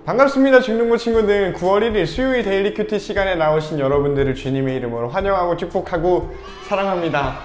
반갑습니다. 중등부 친구들. 9월 1일 수요일 데일리 큐티 시간에 나오신 여러분들을 주님의 이름으로 환영하고 축복하고 사랑합니다.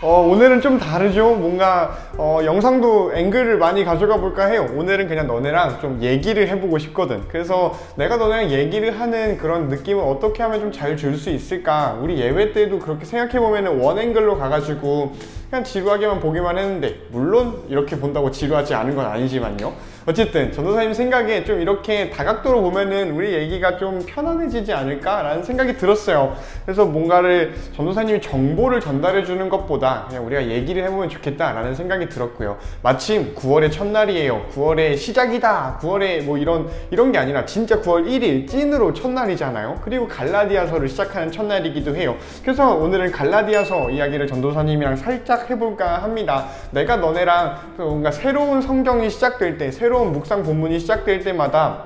오늘은 좀 다르죠? 뭔가 영상도 앵글을 많이 가져가 볼까 해요. 오늘은 그냥 너네랑 좀 얘기를 해보고 싶거든. 그래서 내가 너네랑 얘기를 하는 그런 느낌을 어떻게 하면 좀 잘 줄 수 있을까? 우리 예배 때도 그렇게 생각해보면 원앵글로 가가지고 그냥 지루하게만 보기만 했는데, 물론 이렇게 본다고 지루하지 않은 건 아니지만요. 어쨌든 전도사님 생각에 좀 이렇게 다각도로 보면은 우리 얘기가 좀 편안해지지 않을까 라는 생각이 들었어요. 그래서 뭔가를 전도사님이 정보를 전달해 주는 것보다 그냥 우리가 얘기를 해보면 좋겠다 라는 생각이 들었고요. 마침 9월의 첫날이에요. 9월의 시작이다, 9월에 뭐 이런 게 아니라 진짜 9월 1일 찐으로 첫날이잖아요. 그리고 갈라디아서를 시작하는 첫날이기도 해요. 그래서 오늘은 갈라디아서 이야기를 전도사님이랑 살짝 해볼까 합니다. 내가 너네랑 뭔가 새로운 성경이 시작될 때, 새로운 묵상 본문이 시작될 때마다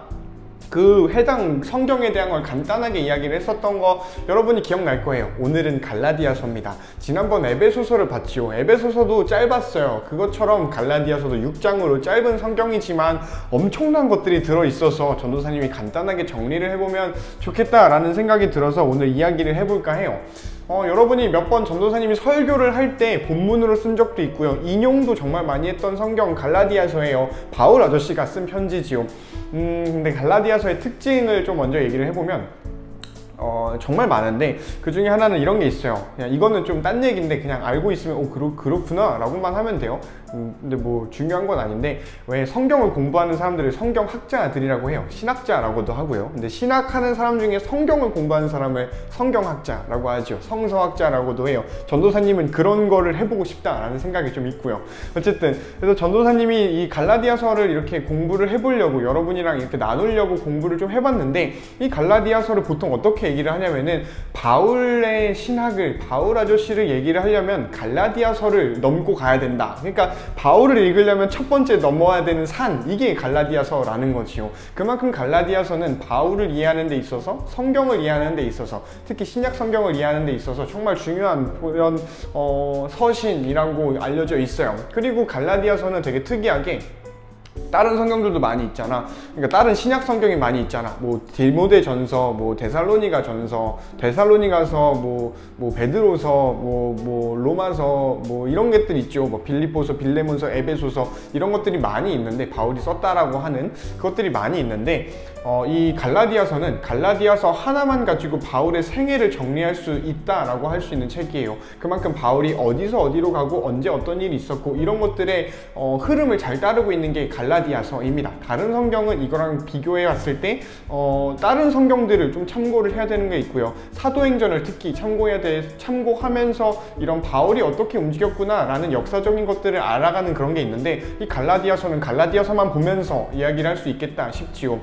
그 해당 성경에 대한 걸 간단하게 이야기를 했었던 거 여러분이 기억날 거예요. 오늘은 갈라디아서입니다. 지난번 에베소서를 봤지요. 에베소서도 짧았어요. 그것처럼 갈라디아서도 6장으로 짧은 성경이지만 엄청난 것들이 들어있어서 전도사님이 간단하게 정리를 해보면 좋겠다라는 생각이 들어서 오늘 이야기를 해볼까 해요. 여러분이 몇 번 전도사님이 설교를 할 때 본문으로 쓴 적도 있고요. 인용도 정말 많이 했던 성경 갈라디아서예요. 바울 아저씨가 쓴 편지지요. 근데 갈라디아서의 특징을 좀 먼저 얘기를 해보면 정말 많은데 그 중에 하나는 이런 게 있어요. 그냥 이거는 좀 딴 얘기인데 그냥 알고 있으면 그렇구나 라고만 하면 돼요. 근데 뭐 중요한 건 아닌데, 왜 성경을 공부하는 사람들을 성경학자들이라고 해요. 신학자라고도 하고요. 근데 신학하는 사람 중에 성경을 공부하는 사람을 성경학자라고 하죠. 성서학자라고도 해요. 전도사님은 그런 거를 해보고 싶다라는 생각이 좀 있고요. 어쨌든 그래서 전도사님이 이 갈라디아서를 이렇게 공부를 해보려고, 여러분이랑 이렇게 나누려고 공부를 좀 해봤는데, 이 갈라디아서를 보통 어떻게 얘기를 하냐면은 바울의 신학을, 바울 아저씨를 얘기를 하려면 갈라디아서를 넘고 가야 된다. 그러니까 바울을 읽으려면 첫 번째 넘어야 되는 산, 이게 갈라디아서라는 거지요. 그만큼 갈라디아서는 바울을 이해하는 데 있어서, 성경을 이해하는 데 있어서, 특히 신약 성경을 이해하는 데 있어서 정말 중요한 그런 서신이라고 알려져 있어요. 그리고 갈라디아서는 되게 특이하게 다른 성경들도 많이 있잖아. 그러니까 다른 신약 성경이 많이 있잖아. 뭐 디모데 전서, 뭐 데살로니가 전서, 데살로니가서, 뭐 베드로서, 뭐 로마서, 뭐 이런 것들 있죠. 뭐 빌립보서, 빌레몬서, 에베소서, 이런 것들이 많이 있는데, 바울이 썼다라고 하는 그것들이 많이 있는데, 이 갈라디아서는 갈라디아서 하나만 가지고 바울의 생애를 정리할 수 있다라고 할 수 있는 책이에요. 그만큼 바울이 어디서 어디로 가고 언제 어떤 일이 있었고 이런 것들의 흐름을 잘 따르고 있는 게 갈라디아서입니다. 다른 성경은 이거랑 비교해 봤을 때 다른 성경들을 좀 참고를 해야 되는 게 있고요. 사도행전을 특히 참고하면서 이런 바울이 어떻게 움직였구나 라는 역사적인 것들을 알아가는 그런 게 있는데, 이 갈라디아서는 갈라디아서만 보면서 이야기를 할 수 있겠다 싶지요.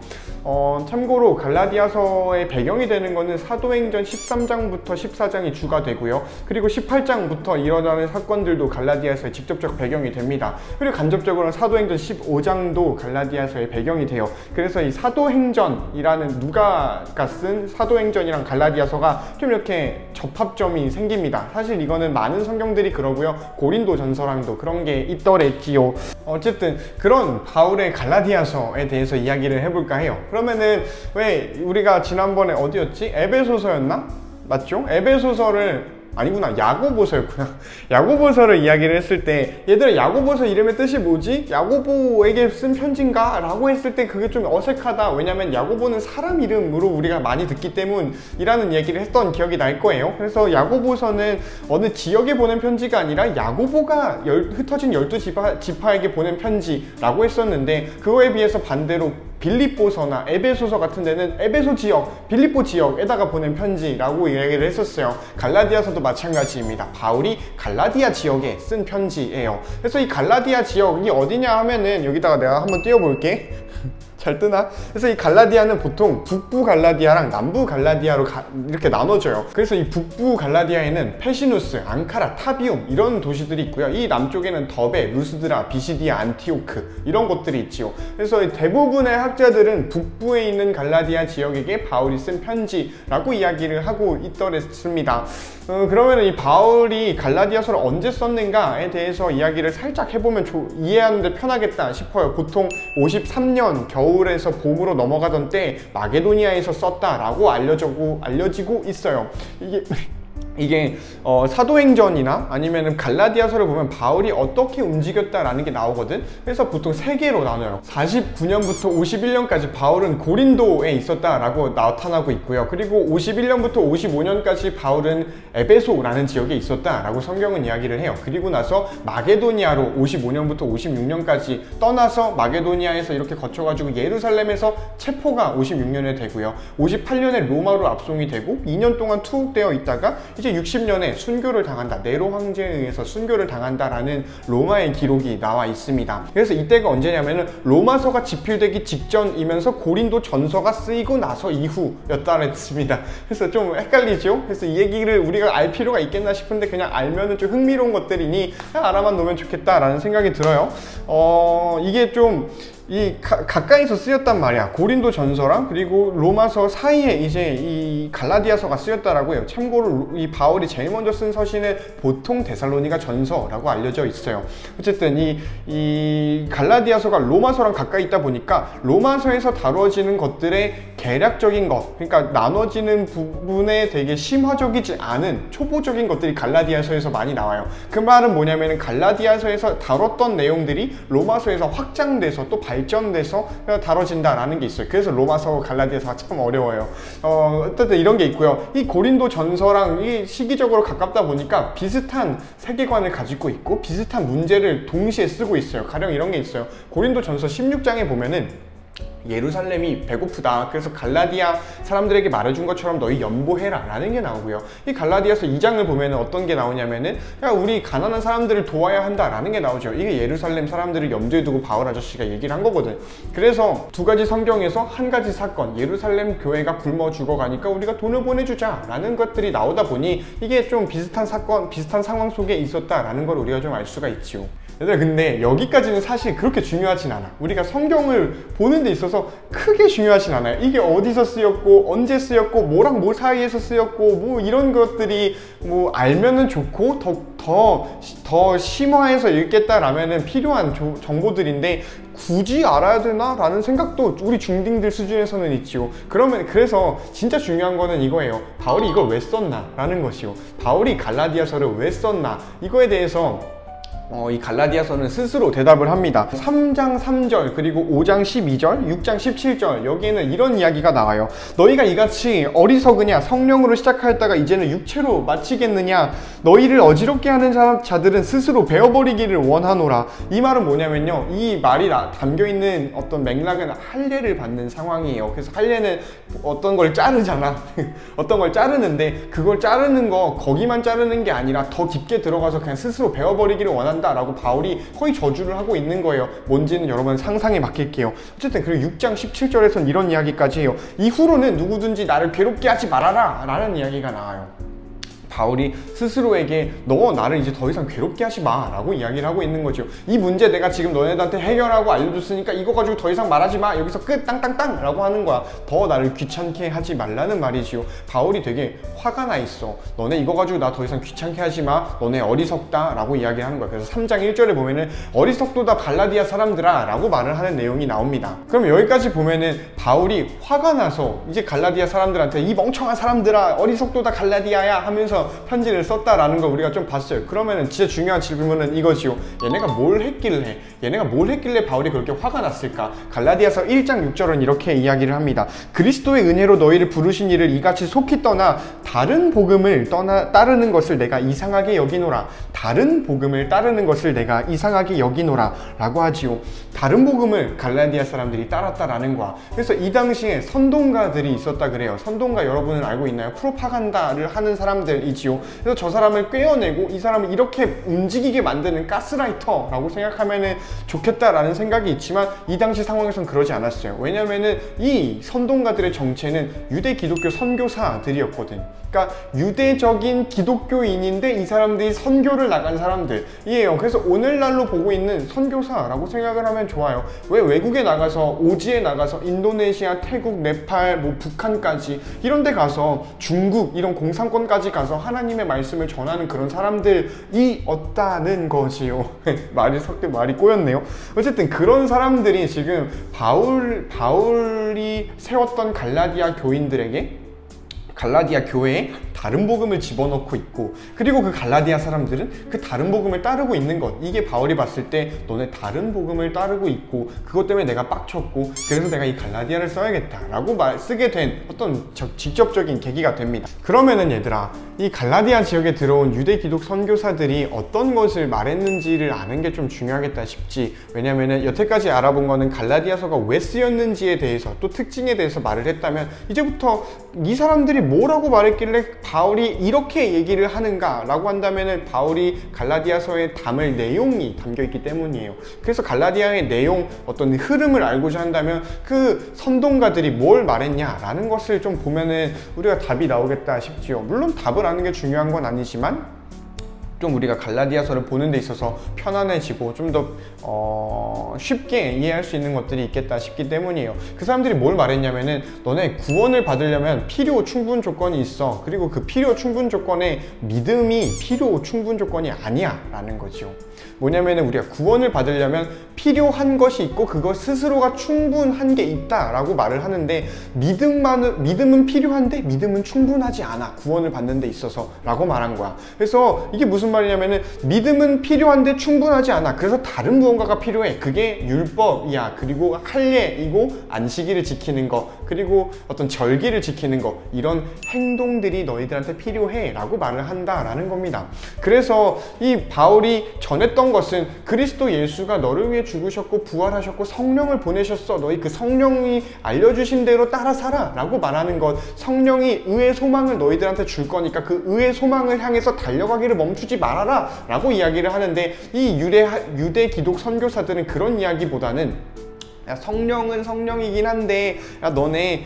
참고로 갈라디아서의 배경이 되는 거는 사도행전 13장부터 14장이 주가 되고요. 그리고 18장부터 일어나는 사건들도 갈라디아서의 직접적 배경이 됩니다. 그리고 간접적으로는 사도행전 15장도 갈라디아서의 배경이 돼요. 그래서 이 사도행전이라는, 누가가 쓴 사도행전이랑 갈라디아서가 좀 이렇게 접합점이 생깁니다. 사실 이거는 많은 성경들이 그러고요. 고린도 전서랑도 그런 게 있더랬지요. 어쨌든 그런 바울의 갈라디아서에 대해서 이야기를 해볼까 해요. 그러면은 왜 우리가 지난번에 어디였지? 에베소서였나? 맞죠? 에베소서를, 아니구나, 야고보서였구나. 야고보서를 이야기를 했을 때, 얘들아 야고보서 이름의 뜻이 뭐지? 야고보에게 쓴 편지인가? 라고 했을 때 그게 좀 어색하다. 왜냐면 야고보는 사람 이름으로 우리가 많이 듣기 때문이라는 얘기를 했던 기억이 날 거예요. 그래서 야고보서는 어느 지역에 보낸 편지가 아니라 야고보가 흩어진 12지파에게 보낸 편지라고 했었는데, 그거에 비해서 반대로 빌립보서나 에베소서 같은 데는 에베소 지역, 빌립보 지역에다가 보낸 편지라고 이야기를 했었어요. 갈라디아서도 마찬가지입니다. 바울이 갈라디아 지역에 쓴 편지예요. 그래서 이 갈라디아 지역이 어디냐 하면은, 여기다가 내가 한번 띄워볼게. 잘 뜨나? 그래서 이 갈라디아는 보통 북부 갈라디아랑 남부 갈라디아로 이렇게 나눠져요. 그래서 이 북부 갈라디아에는 페시누스, 앙카라, 타비움 이런 도시들이 있고요. 이 남쪽에는 더베, 루스드라, 비시디아, 안티오크 이런 곳들이 있지요. 그래서 대부분의 학자들은 북부에 있는 갈라디아 지역에게 바울이 쓴 편지라고 이야기를 하고 있더랬습니다. 그러면 이 바울이 갈라디아서를 언제 썼는가에 대해서 이야기를 살짝 해보면 이해하는데 편하겠다 싶어요. 보통 53년 겨울에서 봄으로 넘어가던 때 마게도니아에서 썼다라고 알려지고 있어요. 이게 사도행전이나 아니면 갈라디아서를 보면 바울이 어떻게 움직였다라는 게 나오거든. 그래서 보통 3개로 나눠요. 49년부터 51년까지 바울은 고린도에 있었다라고 나타나고 있고요. 그리고 51년부터 55년까지 바울은 에베소라는 지역에 있었다라고 성경은 이야기를 해요. 그리고 나서 마게도니아로 55년부터 56년까지 떠나서 마게도니아에서 이렇게 거쳐가지고 예루살렘에서 체포가 56년에 되고요. 58년에 로마로 압송이 되고 2년 동안 투옥되어 있다가 이제 60년에 순교를 당한다. 네로 황제에 의해서 순교를 당한다라는 로마의 기록이 나와 있습니다. 그래서 이때가 언제냐면은 로마서가 집필되기 직전이면서 고린도 전서가 쓰이고 나서 이후였다고 했습니다. 그래서 좀 헷갈리죠? 그래서 이 얘기를 우리가 알 필요가 있겠나 싶은데 그냥 알면은 좀 흥미로운 것들이니 그냥 알아만 놓으면 좋겠다라는 생각이 들어요. 이게 좀 가까이서 쓰였단 말이야. 고린도 전서랑 그리고 로마서 사이에 이제 이 갈라디아서가 쓰였다라고 해요. 참고로 이 바울이 제일 먼저 쓴 서신은 보통 데살로니가 전서라고 알려져 있어요. 어쨌든 이 갈라디아서가 로마서랑 가까이 있다 보니까 로마서에서 다뤄지는 것들의 개략적인 것, 그러니까 나눠지는 부분에 되게 심화적이지 않은 초보적인 것들이 갈라디아서에서 많이 나와요. 그 말은 뭐냐면은 갈라디아서에서 다뤘던 내용들이 로마서에서 확장돼서 또 발전돼서 다뤄진다라는 게 있어요. 그래서 로마서, 갈라디아서가 참 어려워요. 어쨌든 이런 게 있고요. 이 고린도 전서랑 이 시기적으로 가깝다 보니까 비슷한 세계관을 가지고 있고 비슷한 문제를 동시에 쓰고 있어요. 가령 이런 게 있어요. 고린도 전서 16장에 보면은 예루살렘이 배고프다. 그래서 갈라디아 사람들에게 말해준 것처럼 너희 연보해라 라는 게 나오고요. 이 갈라디아서 2장을 보면 어떤 게 나오냐면은 야, 우리 가난한 사람들을 도와야 한다 라는 게 나오죠. 이게 예루살렘 사람들을 염두에 두고 바울 아저씨가 얘기를 한 거거든. 그래서 두 가지 성경에서 한 가지 사건, 예루살렘 교회가 굶어 죽어가니까 우리가 돈을 보내주자 라는 것들이 나오다 보니 이게 좀 비슷한 사건, 비슷한 상황 속에 있었다라는 걸 우리가 좀 알 수가 있죠. 얘들아, 근데 여기까지는 사실 그렇게 중요하진 않아. 우리가 성경을 보는 데 있어서 크게 중요하진 않아요. 이게 어디서 쓰였고 언제 쓰였고 뭐랑 뭐 사이에서 쓰였고 뭐 이런 것들이 뭐 알면은 좋고 더 심화해서 읽겠다라면은 필요한 정보들인데 굳이 알아야 되나? 라는 생각도 우리 중딩들 수준에서는 있지요. 그래서 진짜 중요한 거는 이거예요. 바울이 이걸 왜 썼나? 라는 것이요. 바울이 갈라디아서를 왜 썼나? 이거에 대해서 이 갈라디아서는 스스로 대답을 합니다. 3장 3절 그리고 5장 12절 6장 17절 여기에는 이런 이야기가 나와요. 너희가 이같이 어리석으냐? 성령으로 시작하였다가 이제는 육체로 마치겠느냐? 너희를 어지럽게 하는 자들은 스스로 베어버리기를 원하노라. 이 말은 뭐냐면요, 이 말이 담겨있는 어떤 맥락은 할례를 받는 상황이에요. 그래서 할례는 어떤 걸 자르잖아. 어떤 걸 자르는데 그걸 자르는 거 거기만 자르는 게 아니라 더 깊게 들어가서 그냥 스스로 베어버리기를 원한다 라고 바울이 거의 저주를 하고 있는 거예요. 뭔지는 여러분 상상에 맡길게요. 어쨌든 그리고 6장 17절에서는 이런 이야기까지 해요. 이후로는 누구든지 나를 괴롭게 하지 말아라 라는 이야기가 나와요. 바울이 스스로에게 너 나를 이제 더 이상 괴롭게 하지 마 라고 이야기를 하고 있는 거죠. 이 문제 내가 지금 너네들한테 해결하고 알려줬으니까 이거 가지고 더 이상 말하지 마. 여기서 끝 땅땅땅 라고 하는 거야. 더 나를 귀찮게 하지 말라는 말이지요. 바울이 되게 화가 나 있어. 너네 이거 가지고 나 더 이상 귀찮게 하지 마. 너네 어리석다 라고 이야기를 하는 거야. 그래서 3장 1절에 보면은 어리석도다 갈라디아 사람들아 라고 말을 하는 내용이 나옵니다. 그럼 여기까지 보면은 바울이 화가 나서 이제 갈라디아 사람들한테 이 멍청한 사람들아 어리석도다 갈라디아야 하면서 편지를 썼다라는 걸 우리가 좀 봤어요. 그러면은 진짜 중요한 질문은 이거지요. 얘네가 뭘 했길래 바울이 그렇게 화가 났을까? 갈라디아서 1장 6절은 이렇게 이야기를 합니다. 그리스도의 은혜로 너희를 부르신 이를 이같이 속히 떠나 다른 복음을 따르는 것을 내가 이상하게 여기노라. 다른 복음을 따르는 것을 내가 이상하게 여기노라 라고 하지요. 다른 복음을 갈라디아 사람들이 따랐다라는 거야. 그래서 이 당시에 선동가들이 있었다 그래요. 선동가 여러분은 알고 있나요? 프로파간다를 하는 사람들, 사람들이지요. 그래서 저 사람을 꿰어내고 이 사람을 이렇게 움직이게 만드는 가스라이터라고 생각하면 좋겠다라는 생각이 있지만 이 당시 상황에선 그러지 않았어요. 왜냐면은 이 선동가들의 정체는 유대 기독교 선교사들이었거든. 그러니까 유대적인 기독교인인데 이 사람들이 선교를 나간 사람들이에요. 그래서 오늘날로 보고 있는 선교사라고 생각을 하면 좋아요. 왜 외국에 나가서 오지에 나가서 인도네시아, 태국, 네팔, 뭐 북한까지 이런 데 가서 중국 이런 공산권까지 가서 하나님의 말씀을 전하는 그런 사람들이 없다는 거지요. 말이 꼬였네요. 어쨌든 그런 사람들이 지금 바울이 세웠던 갈라디아 교인들에게 갈라디아 교회에 다른 복음을 집어넣고 있고, 그리고 그 갈라디아 사람들은 그 다른 복음을 따르고 있는 것, 이게 바울이 봤을 때 너네 다른 복음을 따르고 있고 그것 때문에 내가 빡쳤고 그래서 내가 이 갈라디아를 써야겠다 라고 쓰게 된 어떤 직접적인 계기가 됩니다. 그러면은 얘들아, 이 갈라디아 지역에 들어온 유대 기독 선교사들이 어떤 것을 말했는지를 아는 게 좀 중요하겠다 싶지. 왜냐면은 여태까지 알아본 거는 갈라디아서가 왜 쓰였는지에 대해서 또 특징에 대해서 말을 했다면, 이제부터 이 사람들이 뭐라고 말했길래 바울이 이렇게 얘기를 하는가 라고 한다면은 바울이 갈라디아서에 담을 내용이 담겨 있기 때문이에요. 그래서 갈라디아의 내용, 어떤 흐름을 알고자 한다면 그 선동가들이 뭘 말했냐 라는 것을 좀 보면은 우리가 답이 나오겠다 싶지요. 물론 답을 아는 게 중요한 건 아니지만 좀 우리가 갈라디아서를 보는 데 있어서 편안해지고 좀 더 쉽게 이해할 수 있는 것들이 있겠다 싶기 때문이에요. 그 사람들이 뭘 말했냐면은 너네 구원을 받으려면 필요 충분 조건이 있어. 그리고 그 필요 충분 조건에 믿음이 필요 충분 조건이 아니야 라는 거죠. 뭐냐면은 우리가 구원을 받으려면 필요한 것이 있고 그것 스스로가 충분한 게 있다 라고 말을 하는데, 믿음은 필요한데 믿음은 충분하지 않아, 구원을 받는 데 있어서 라고 말한 거야. 그래서 이게 무슨 말이냐면은 믿음은 필요한데 충분하지 않아. 그래서 다른 무언가가 필요해. 그게 율법이야. 그리고 할례이고 안식일을 지키는 거, 그리고 어떤 절기를 지키는 거, 이런 행동들이 너희들한테 필요해 라고 말을 한다라는 겁니다. 그래서 이 바울이 전했던 것은 그리스도 예수가 너를 위해 죽으셨고 부활하셨고 성령을 보내셨어. 너희 그 성령이 알려주신 대로 따라 살아 라고 말하는 것. 성령이 의의 소망을 너희들한테 줄 거니까 그 의의 소망을 향해서 달려가기를 멈추지 말아라 라고 이야기를 하는데, 이 유대 기독 선교사들은 그런 이야기보다는 야, 성령은 성령이긴 한데 야, 너네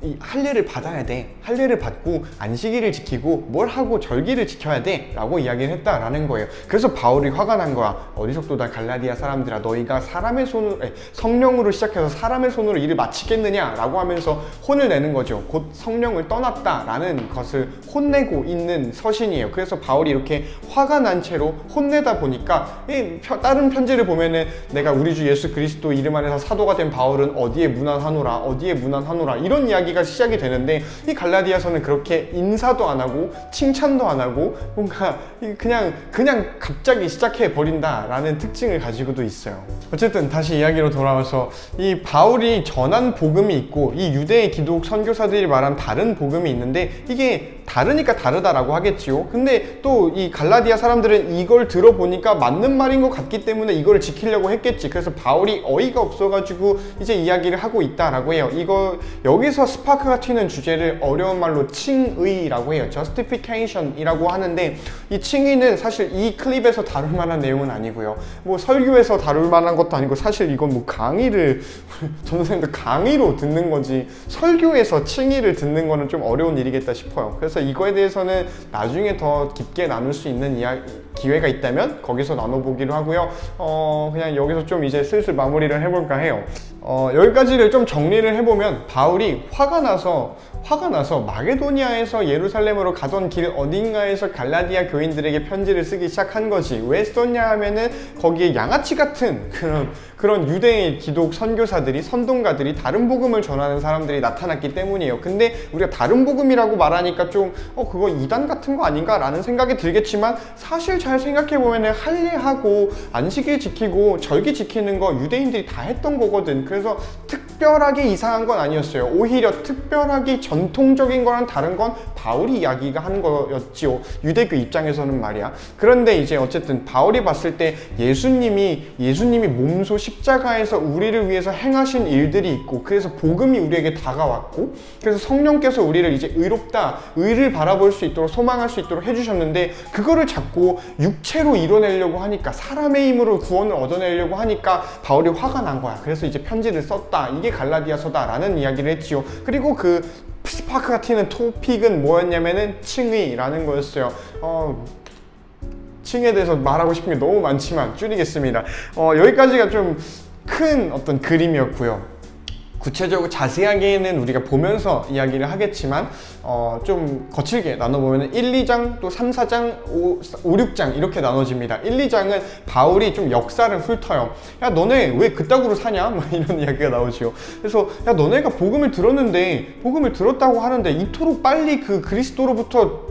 이 할례를 받아야 돼. 할례를 받고 안식일을 지키고 뭘 하고 절기를 지켜야 돼 라고 이야기를 했다라는 거예요. 그래서 바울이 화가 난 거야. 어리석도다 갈라디아 사람들아, 너희가 사람의 손으로 성령으로 시작해서 사람의 손으로 일을 마치겠느냐 라고 하면서 혼을 내는 거죠. 곧 성령을 떠났다라는 것을 혼내고 있는 서신이에요. 그래서 바울이 이렇게 화가 난 채로 혼내다 보니까 다른 편지를 보면은 내가 우리 주 예수 그리스도 이름 안에서 사도가 된 바울은 어디에 무난하노라 어디에 무난하노라 이런 이야기가 시작이 되는데, 이 갈라디아서는 그렇게 인사도 안 하고 칭찬도 안 하고 뭔가 그냥 갑자기 시작해 버린다라는 특징을 가지고도 있어요. 어쨌든 다시 이야기로 돌아와서 이 바울이 전한 복음이 있고 이 유대 기독 선교사들이 말한 다른 복음이 있는데, 이게 다르니까 다르다라고 하겠지요. 근데 또 이 갈라디아 사람들은 이걸 들어보니까 맞는 말인 것 같기 때문에 이걸 지키려고 했겠지. 그래서 바울이 어이가 없어가지고 이제 이야기를 하고 있다라고 해요. 여기서 스파크가 튀는 주제를 어려운 말로 칭의라고 해요. justification이라고 하는데, 이 칭의는 사실 이 클립에서 다룰 만한 내용은 아니고요. 뭐 설교에서 다룰 만한 것도 아니고, 사실 이건 뭐 강의를 전도사님들 강의로 듣는 거지 설교에서 칭의를 듣는 거는 좀 어려운 일이겠다 싶어요. 그래서 이거에 대해서는 나중에 더 깊게 나눌 수 있는 기회가 있다면 거기서 나눠보기로 하고요. 그냥 여기서 좀 이제 슬슬 마무리를 해볼까 해요. 여기까지를 좀 정리를 해보면, 바울이 화가 나서 마게도니아에서 예루살렘으로 가던 길 어딘가에서 갈라디아 교인들에게 편지를 쓰기 시작한 거지. 왜 썼냐 하면은 거기에 양아치 같은 그런 유대 기독 선교사들이, 선동가들이, 다른 복음을 전하는 사람들이 나타났기 때문이에요. 근데 우리가 다른 복음이라고 말하니까 좀 그거 이단 같은 거 아닌가 라는 생각이 들겠지만, 사실 잘 생각해보면 할례하고 안식일 지키고 절기 지키는 거 유대인들이 다 했던 거거든. 그래서 특별하게 이상한 건 아니었어요. 오히려 특별하게 전통적인 거랑 다른 건 바울이 이야기가 하는 거였지요. 유대교 입장에서는 말이야. 그런데 이제 어쨌든 바울이 봤을 때 예수님이 몸소 십자가에서 우리를 위해서 행하신 일들이 있고, 그래서 복음이 우리에게 다가왔고, 그래서 성령께서 우리를 이제 의롭다, 의를 바라볼 수 있도록, 소망할 수 있도록 해주셨는데, 그거를 자꾸 육체로 이뤄내려고 하니까, 사람의 힘으로 구원을 얻어내려고 하니까 바울이 화가 난 거야. 그래서 이제 편지를 썼다. 이게 갈라디아서다 라는 이야기를 했지요. 그리고 그 스파크가 튀는 토픽은 뭐였냐면은 칭의라는 거였어요. 칭에 대해서 말하고 싶은 게 너무 많지만 줄이겠습니다. 여기까지가 좀 큰 어떤 그림이었고요. 구체적으로 자세하게는 우리가 보면서 이야기를 하겠지만 좀 거칠게 나눠보면 1, 2장, 또 3, 4장, 5, 6장 이렇게 나눠집니다. 1, 2장은 바울이 좀 역사를 훑어요. 야, 너네 왜 그따구로 사냐? 막 이런 이야기가 나오죠. 그래서 야, 너네가 복음을 들었는데, 복음을 들었다고 하는데 이토록 빨리 그 그리스도로부터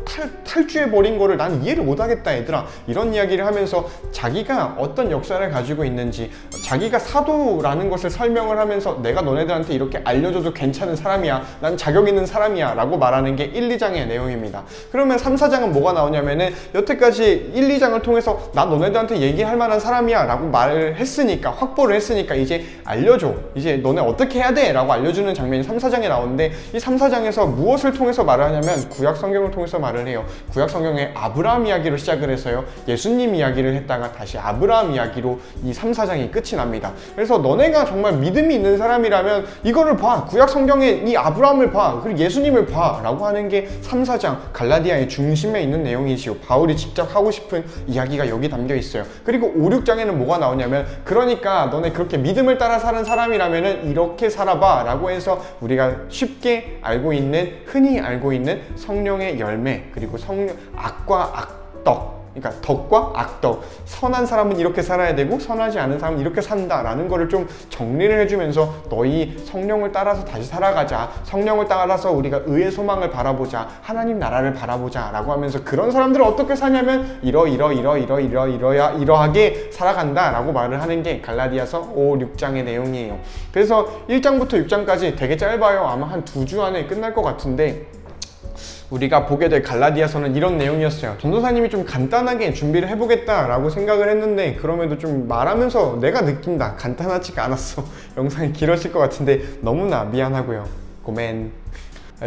탈주해버린 거를 난 이해를 못하겠다 얘들아. 이런 이야기를 하면서 자기가 어떤 역사를 가지고 있는지, 자기가 사도라는 것을 설명을 하면서 내가 너네들한테 이렇게 알려줘도 괜찮은 사람이야, 난 자격 있는 사람이야 라고 말하는 게 1, 2장의 내용입니다. 그러면 3, 4장은 뭐가 나오냐면은 여태까지 1, 2장을 통해서 나 너네들한테 얘기할 만한 사람이야 라고 말을 했으니까, 확보를 했으니까 이제 알려줘, 이제 너네 어떻게 해야 돼 라고 알려주는 장면이 3, 4장에 나오는데, 이 3, 4장에서 무엇을 통해서 말을 하냐면 구약 성경을 통해서 말을 해요. 구약 성경에 아브라함 이야기로 시작을 해서요, 예수님 이야기를 했다가 다시 아브라함 이야기로 이 3, 4장이 끝이 납니다. 그래서 너네가 정말 믿음이 있는 사람이라면 이거를 봐, 구약 성경에 이 아브라함을 봐, 그리고 예수님을 봐 라고 하는 게 3, 4장 갈라디아의 중심에 있는 내용이지요. 바울이 직접 하고 싶은 이야기가 여기 담겨 있어요. 그리고 5, 6장에는 뭐가 나오냐면, 그러니까 너네 그렇게 믿음을 따라 사는 사람이라면 이렇게 살아봐 라고 해서 우리가 쉽게 알고 있는, 흔히 알고 있는 성령의 열매, 그리고 악과 악덕, 그러니까 덕과 악덕, 선한 사람은 이렇게 살아야 되고 선하지 않은 사람은 이렇게 산다 라는 거를 좀 정리를 해주면서, 너희 성령을 따라서 다시 살아가자, 성령을 따라서 우리가 의의 소망을 바라보자, 하나님 나라를 바라보자 라고 하면서, 그런 사람들은 어떻게 사냐면 이러하게 살아간다 라고 말을 하는 게 갈라디아서 5, 6장의 내용이에요. 그래서 1장부터 6장까지 되게 짧아요. 아마 한 2주 안에 끝날 것 같은데, 우리가 보게 될 갈라디아서는 이런 내용이었어요. 전도사님이 좀 간단하게 준비를 해보겠다 라고 생각을 했는데, 그럼에도 좀 말하면서 내가 느낀다, 간단하지가 않았어. 영상이 길어질 것 같은데 너무나 미안하고요. 고멘.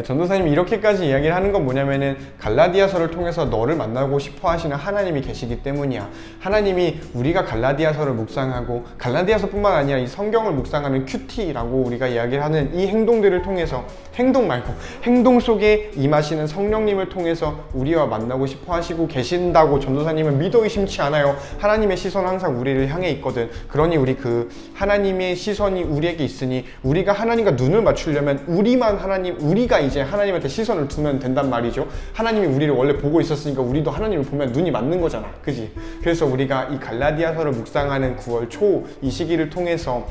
전도사님이 이렇게까지 이야기를 하는 건 뭐냐면은, 갈라디아서를 통해서 너를 만나고 싶어 하시는 하나님이 계시기 때문이야. 하나님이 우리가 갈라디아서를 묵상하고, 갈라디아서뿐만 아니라 이 성경을 묵상하는 큐티라고 우리가 이야기를 하는 이 행동들을 통해서, 행동 말고 행동 속에 임하시는 성령님을 통해서 우리와 만나고 싶어 하시고 계신다고 전도사님은 믿어 의심치 않아요. 하나님의 시선은 항상 우리를 향해 있거든. 그러니 우리 그 하나님의 시선이 우리에게 있으니, 우리가 하나님과 눈을 맞추려면 우리가 이제 하나님한테 시선을 두면 된단 말이죠. 하나님이 우리를 원래 보고 있었으니까 우리도 하나님을 보면 눈이 맞는 거잖아, 그지? 그래서 우리가 이 갈라디아서를 묵상하는 9월 초 이 시기를 통해서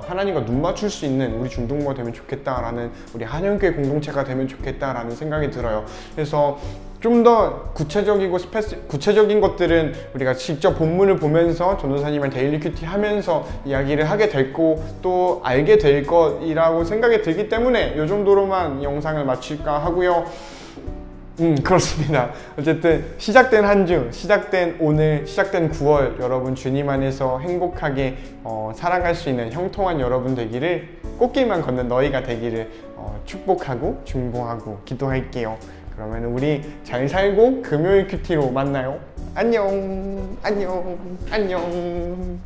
하나님과 눈 맞출 수 있는 우리 중동부가 되면 좋겠다라는, 우리 한영교회 공동체가 되면 좋겠다라는 생각이 들어요. 그래서 좀 더 구체적인 것들은 우리가 직접 본문을 보면서 전도사님을 데일리 큐티 하면서 이야기를 하게 될 거, 또 알게 될 것이라고 생각이 들기 때문에 이 정도로만 영상을 마칠까 하고요. 그렇습니다. 어쨌든 시작된 한 주, 시작된 오늘, 시작된 9월, 여러분 주님 안에서 행복하게 살아갈 수 있는 형통한 여러분 되기를, 꽃길만 걷는 너희가 되기를 축복하고 중보하고 기도할게요. 그러면 우리 잘 살고 금요일 큐티로 만나요. 안녕, 안녕, 안녕.